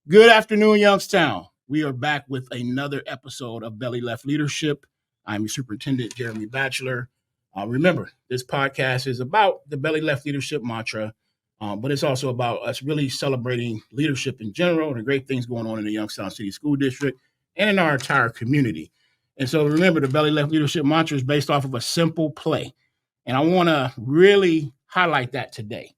Good afternoon, Youngstown. We are back with another episode of Belly Left Leadership. I'm your Superintendent, Jeremy Batchelor. Remember, this podcast is about the Belly Left Leadership mantra, but it's also about us really celebrating leadership in general and the great things going on in the Youngstown City School District and in our entire community. And so remember, the Belly Left Leadership mantra is based off of a simple play. And I want to really highlight that today.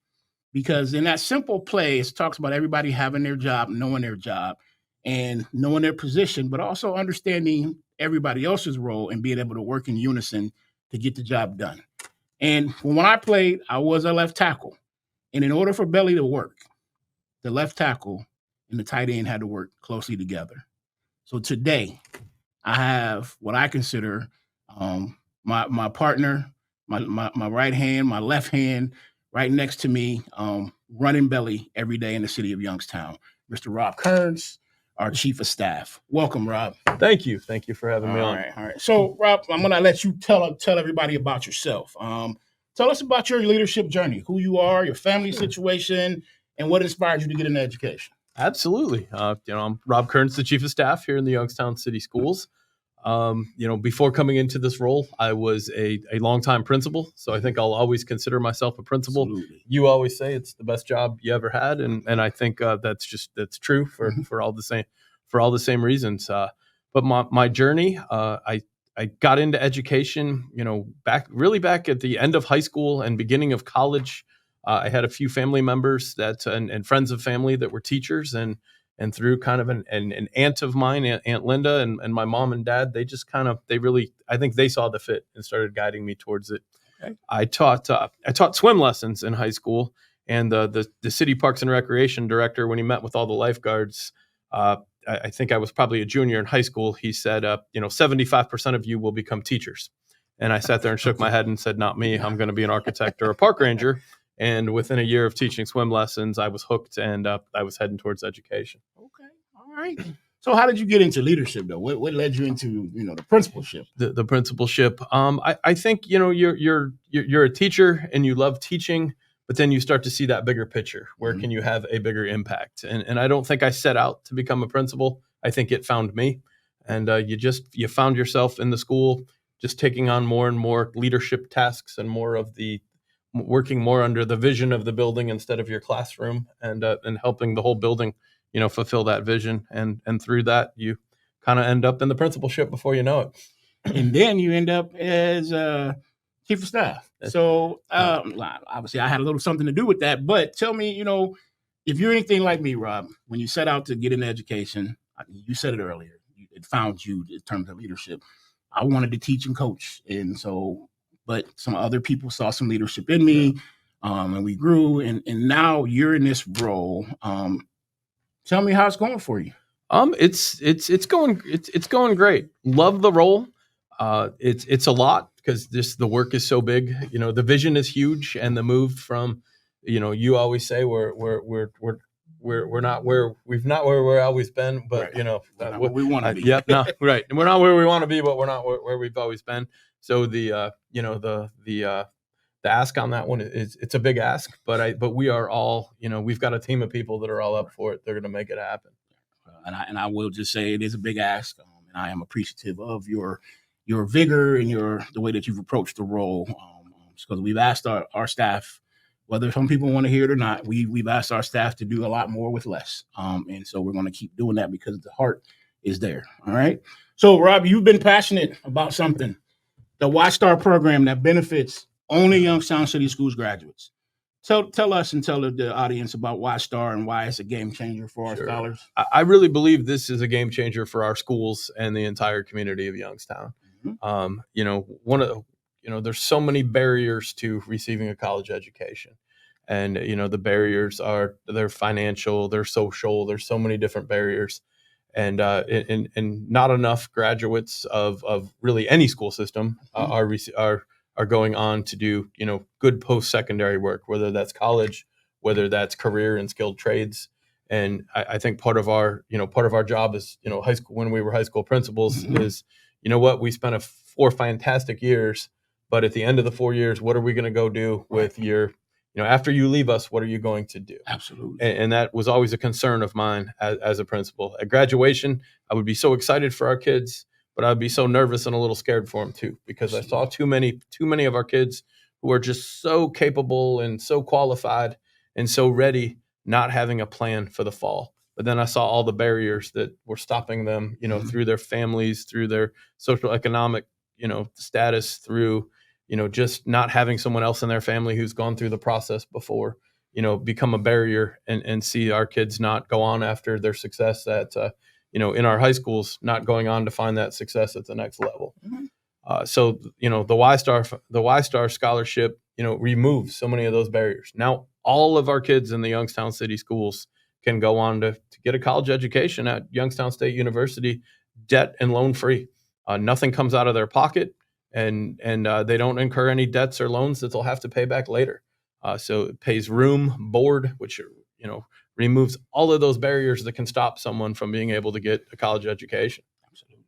Because in that simple play, it talks about everybody having their job, knowing their job, and knowing their position, but also understanding everybody else's role and being able to work in unison to get the job done. And when I played, I was a left tackle. And in order for Belly to work, the left tackle and the tight end had to work closely together. So today, I have what I consider my partner, my right hand, my left hand, right next to me, running Belly every day in the city of Youngstown, Mr. Rob Kearns, our Chief of Staff. Welcome, Rob. Thank you. Thank you for having me on. All right. So, Rob, I'm going to let you tell everybody about yourself. Tell us about your leadership journey, who you are, your family situation, and what inspired you to get into education. Absolutely. I'm Rob Kearns, the Chief of Staff here in the Youngstown City Schools. Before coming into this role, I was a longtime principal, so I think I'll always consider myself a principal. Absolutely. You always say it's the best job you ever had, and I think that's true for all the same reasons. But my journey, I got into education, back at the end of high school and beginning of college. I had a few family members and friends of family that were teachers, and through kind of an aunt of mine, Aunt Linda, and my mom and dad, I think they saw the fit and started guiding me towards it. Okay. I taught swim lessons in high school, and the city parks and recreation director, when he met with all the lifeguards, I think I was probably a junior in high school. He said, 75% of you will become teachers. And I sat there and shook my head and said, not me. I'm going to be an architect or a park ranger. And within a year of teaching swim lessons, I was hooked, and I was heading towards education. Okay, all right. So, how did you get into leadership, though? What led you into the principalship? The principalship. I think you're a teacher and you love teaching, but then you start to see that bigger picture. Where can you have a bigger impact? And I don't think I set out to become a principal. I think it found me, and you found yourself in the school, just taking on more and more leadership tasks and more of the working more under the vision of the building instead of your classroom, and helping the whole building, fulfill that vision. And through that, you kind of end up in the principalship before you know it. And then you end up as Chief of Staff. So obviously I had a little something to do with that, but tell me, if you're anything like me, Rob, when you set out to get into education, you said it earlier, it found you in terms of leadership. I wanted to teach and coach. But some other people saw some leadership in me, and we grew. And now you're in this role. Tell me how it's going for you. It's going great. Love the role. It's a lot because the work is so big. The vision is huge, and the move from, you always say we're not where we've always been, but right. Where we want to be. Yeah, no, right. And we're not where we want to be, but we're not where we've always been. So the ask on that one it's a big ask, but we are all, we've got a team of people that are all up for it. They're going to make it happen. And I will just say it is a big ask, and I am appreciative of your vigor and the way that you've approached the role. Because we've asked our staff, whether some people want to hear it or not, we've asked our staff to do a lot more with less. And so we're going to keep doing that because the heart is there. All right. So Rob, you've been passionate about something. The WatchStar program that benefits only Youngstown City Schools graduates. Tell us and tell the audience about WatchStar and why it's a game changer for our scholars. I really believe this is a game changer for our schools and the entire community of Youngstown. Mm-hmm. There's so many barriers to receiving a college education, and the barriers they're financial, they're social. There's so many different barriers. And not enough graduates of really any school system are going on to do good post-secondary work, whether that's college, whether that's career and skilled trades. And I think part of our job is, high school, when we were high school principals, is, what, we spent 4 fantastic years, but at the end of the 4 years, what are we going to go do with after you leave us, what are you going to do? Absolutely. And that was always a concern of mine as a principal. At graduation, I would be so excited for our kids, but I'd be so nervous and a little scared for them too, because I saw too many of our kids who are just so capable and so qualified and so ready, not having a plan for the fall. But then I saw all the barriers that were stopping them, through their families, through their social economic, status, through, just not having someone else in their family who's gone through the process before, become a barrier, and see our kids not go on after their success at, in our high schools, not going on to find that success at the next level. So, the Y-Star scholarship, removes so many of those barriers. Now, all of our kids in the Youngstown City schools can go on to get a college education at Youngstown State University, debt and loan free. Nothing comes out of their pocket, and they don't incur any debts or loans that they'll have to pay back later. So it pays room, board, which, removes all of those barriers that can stop someone from being able to get a college education. Absolutely.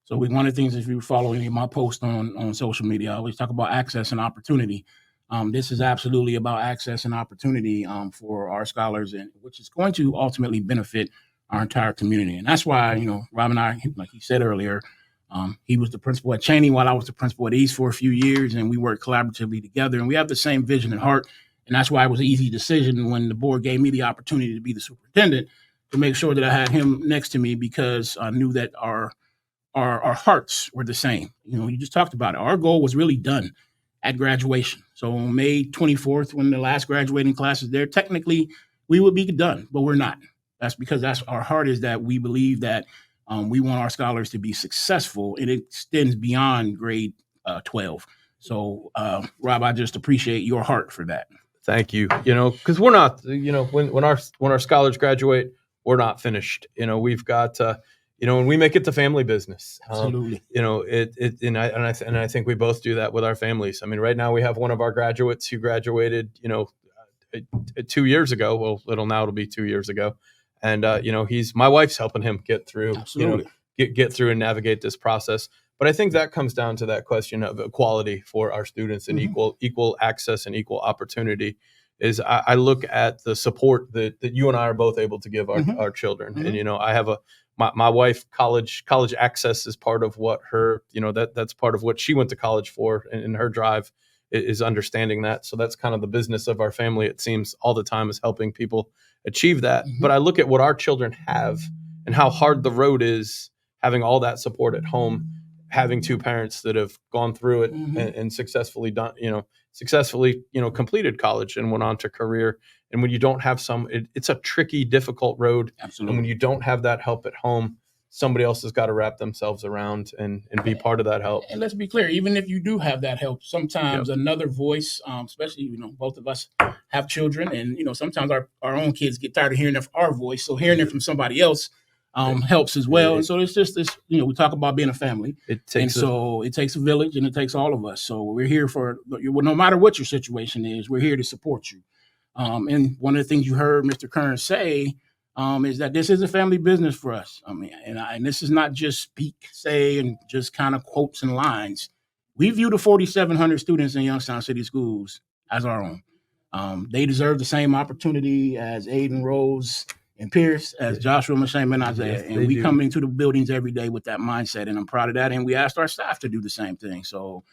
So one of the things, if you follow any of my posts on social media, I always talk about access and opportunity. This is absolutely about access and opportunity for our scholars, and which is going to ultimately benefit our entire community. And that's why, Rob and I, like he said earlier, he was the principal at Cheney while I was the principal at East for a few years, and we worked collaboratively together, and we have the same vision and heart. And that's why it was an easy decision when the board gave me the opportunity to be the superintendent, to make sure that I had him next to me, because I knew that our hearts were the same. You just talked about it. Our goal was really done at graduation. So on May 24th, when the last graduating class is there, technically we would be done, but we're not. That's because our heart is that we believe that we want our scholars to be successful, and it extends beyond grade 12. So, Rob, I just appreciate your heart for that. Thank you. Because we're not, when our scholars graduate, we're not finished. We've got, and we make it the family business. Absolutely. And I think we both do that with our families. I mean, right now we have one of our graduates who graduated, 2 years ago. Well, it'll be 2 years ago. And, my wife's helping him get through, Absolutely. Get through and navigate this process. But I think that comes down to that question of equality for our students, and equal access and equal opportunity. Is I look at the support that you and I are both able to give our children. And, I have my wife, college access is part of what her, that's part of what she went to college for, and her drive is understanding that. So that's kind of the business of our family, it seems, all the time, is helping people achieve that. But I look at what our children have and how hard the road is, having all that support at home, having 2 parents that have gone through it and successfully done, completed college and went on to career. And when you don't have it's a tricky, difficult road. Absolutely. And when you don't have that help at home, somebody else has got to wrap themselves around and be part of that help. And let's be clear, even if you do have that help, sometimes another voice, especially, both of us have children, and, sometimes our own kids get tired of hearing our voice. So hearing it from somebody else helps as well. And so it's just this, we talk about being a family. It takes a village, and it takes all of us. So we're here no matter what your situation is, we're here to support you. And one of the things you heard Mr. Kearns say is that this is a family business for us. I mean, and this is not just say, and just kind of quotes and lines. We view the 4,700 students in Youngstown City Schools as our own. They deserve the same opportunity as Aiden, Rose, and Pierce, as Joshua, Mashame, and Isaiah. Yes, and we come into the buildings every day with that mindset, and I'm proud of that. And we asked our staff to do the same thing. So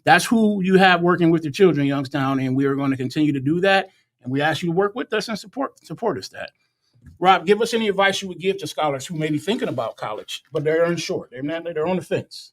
that's who you have working with your children in Youngstown, and we are going to continue to do that. And we ask you to work with us and support us that. Rob, give us any advice you would give to scholars who may be thinking about college, but they're unsure. They're on the fence.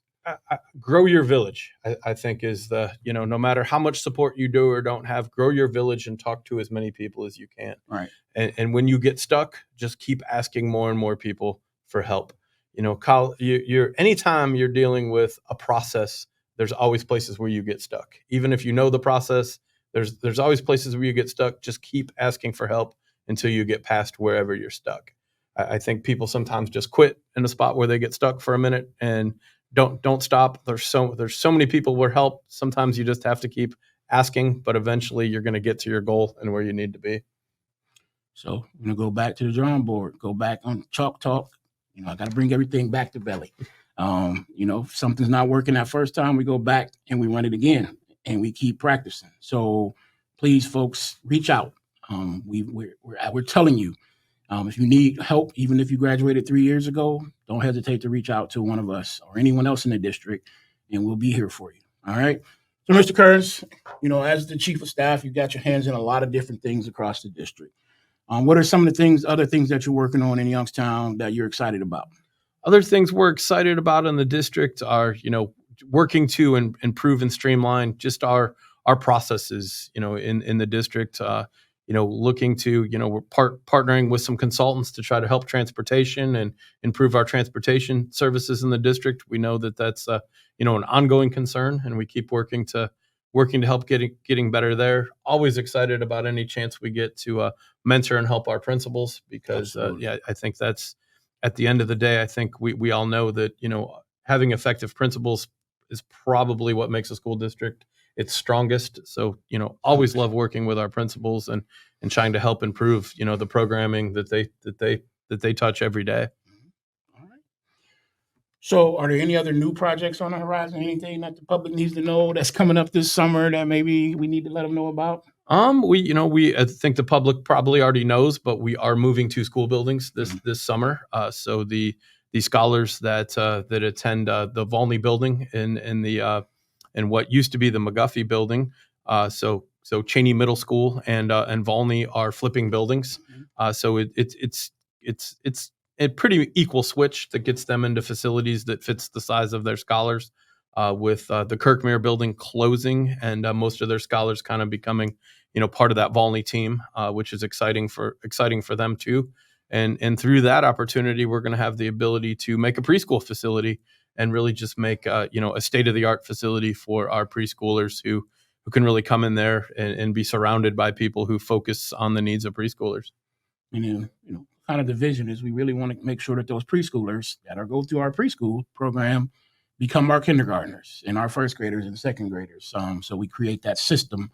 Grow your village, I think, is no matter how much support you do or don't have, grow your village and talk to as many people as you can. Right. And when you get stuck, just keep asking more and more people for help. Anytime you're dealing with a process, there's always places where you get stuck. Even if you know the process, there's always places where you get stuck. Just keep asking for help until you get past wherever you're stuck. I think people sometimes just quit in a spot where they get stuck for a minute and don't stop. There's so many people where help. Sometimes you just have to keep asking, but eventually you're going to get to your goal and where you need to be. So we're gonna go back to the drawing board, go back on chalk talk. I got to bring everything back to belly. If something's not working that first time, we go back and we run it again, and we keep practicing. So please, folks, reach out. We're telling you, if you need help, even if you graduated 3 years ago, don't hesitate to reach out to one of us or anyone else in the district, and we'll be here for you. All right. So, Mr. Kearns, as the chief of staff, you've got your hands in a lot of different things across the district. What are some of the other things that you're working on in Youngstown that you're excited about? Other things we're excited about in the district are, working to improve and streamline just our processes, in the district. Looking to, we're partnering with some consultants to try to help transportation and improve our transportation services in the district. We know that that's an ongoing concern, and we keep working to help getting better there. Always excited about any chance we get to mentor and help our principals, because I think that's, at the end of the day, I think we all know that having effective principals is probably what makes a school district its strongest. So always love working with our principals and trying to help improve the programming that they touch every day. All right. So, are there any other new projects on the horizon? Anything that the public needs to know that's coming up this summer that maybe we need to let them know about? I think the public probably already knows, but we are moving to school buildings this summer. So the scholars that attend the Volney building in what used to be the McGuffey building, so Cheney Middle School and Volney are flipping buildings. So it's a pretty equal switch that gets them into facilities that fits the size of their scholars. With the Kirkmere building closing and most of their scholars kind of becoming, part of that Volney team, which is exciting for them too. And through that opportunity, we're going to have the ability to make a preschool facility and really just make a state-of-the-art facility for our preschoolers who can really come in there and be surrounded by people who focus on the needs of preschoolers. Kind of the vision is we really want to make sure that those preschoolers that are go through our preschool program become our kindergartners and our first graders and second graders. So we create that system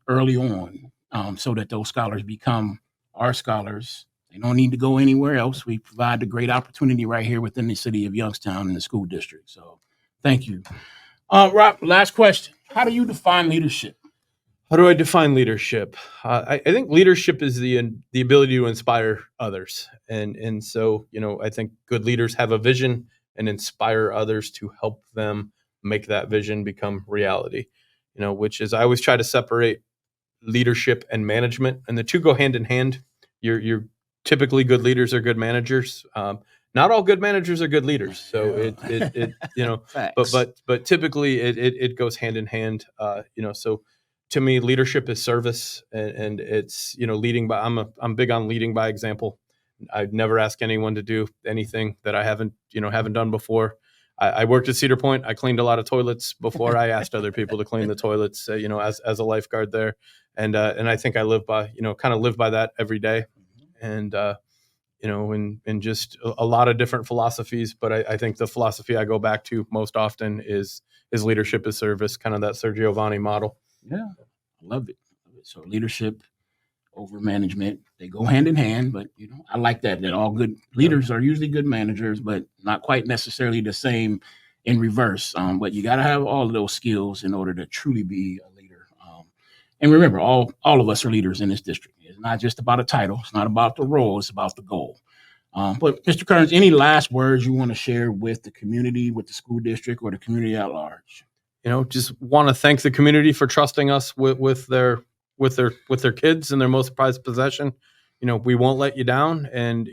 early on, so that those scholars become our scholars. They don't need to go anywhere else. We provide the great opportunity right here within the city of Youngstown and the school district. So thank you. Rob, last question. How do you define leadership? How do I define leadership? I think leadership is the ability to inspire others. And so, I think good leaders have a vision and inspire others to help them make that vision become reality, which is, I always try to separate leadership and management, and the two go hand in hand. You're typically good leaders are good managers. Not all good managers are good leaders. So but typically it goes hand in hand. So to me, leadership is service, and it's, leading by, I'm big on leading by example. I'd never ask anyone to do anything that I haven't done before. I worked at Cedar Point. I cleaned a lot of toilets before I asked other people to clean the toilets, as a lifeguard there. And I think I live by, kind of live by that every day. And, and just a lot of different philosophies. But I think the philosophy I go back to most often is leadership as service, kind of that Sergio Vanni model. Yeah, I love it. So leadership over management, they go hand in hand, but I like that all good leaders are usually good managers, but not quite necessarily the same in reverse. But you got to have all of those skills in order to truly be a leader. And remember, all of us are leaders in this district. It's not just about a title. It's not about the role. It's about the goal. But Mr. Kearns, any last words you want to share with the community, with the school district, or the community at large? Just want to thank the community for trusting us with their kids and their most prized possession. We won't let you down, and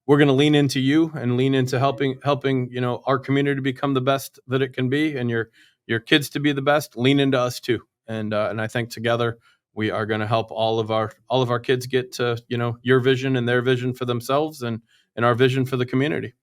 we're going to lean into you and lean into helping our community become the best that it can be, and your kids to be the best. Lean into us too, and I think together we are going to help all of our kids get to your vision and their vision for themselves, and our vision for the community.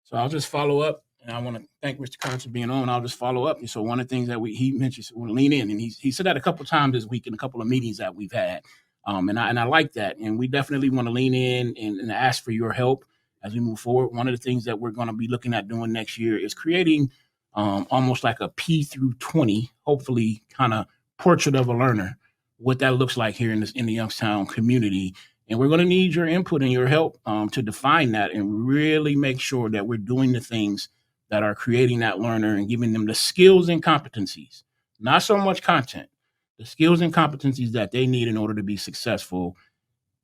So I'll just follow up. And I want to thank Mr. Kearns for being on. I'll just follow up. So one of the things that he mentioned, we want to lean in, and he said that a couple of times this week in a couple of meetings that we've had. And I like that. And we definitely want to lean in and ask for your help as we move forward. One of the things that we're going to be looking at doing next year is creating almost like a P through 20, hopefully kind of portrait of a learner what that looks like here in the Youngstown community. And we're going to need your input and your help to define that and really make sure that we're doing the things that are creating that learner and giving them the skills and competencies, not so much content, the skills and competencies that they need in order to be successful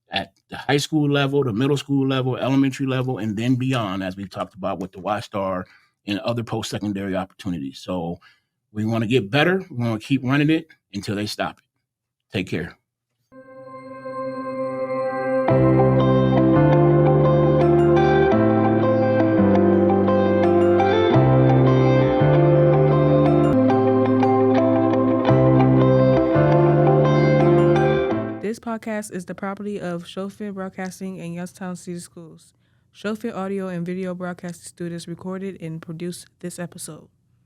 at the high school level, the middle school level, elementary level, and then beyond, as we've talked about with the Y-Star and other post-secondary opportunities. So we want to get better. We want to keep running it until they stop it. Take care. This podcast is the property of Showfit Broadcasting and Youngstown City Schools. Showfit audio and video broadcasting students recorded and produced this episode.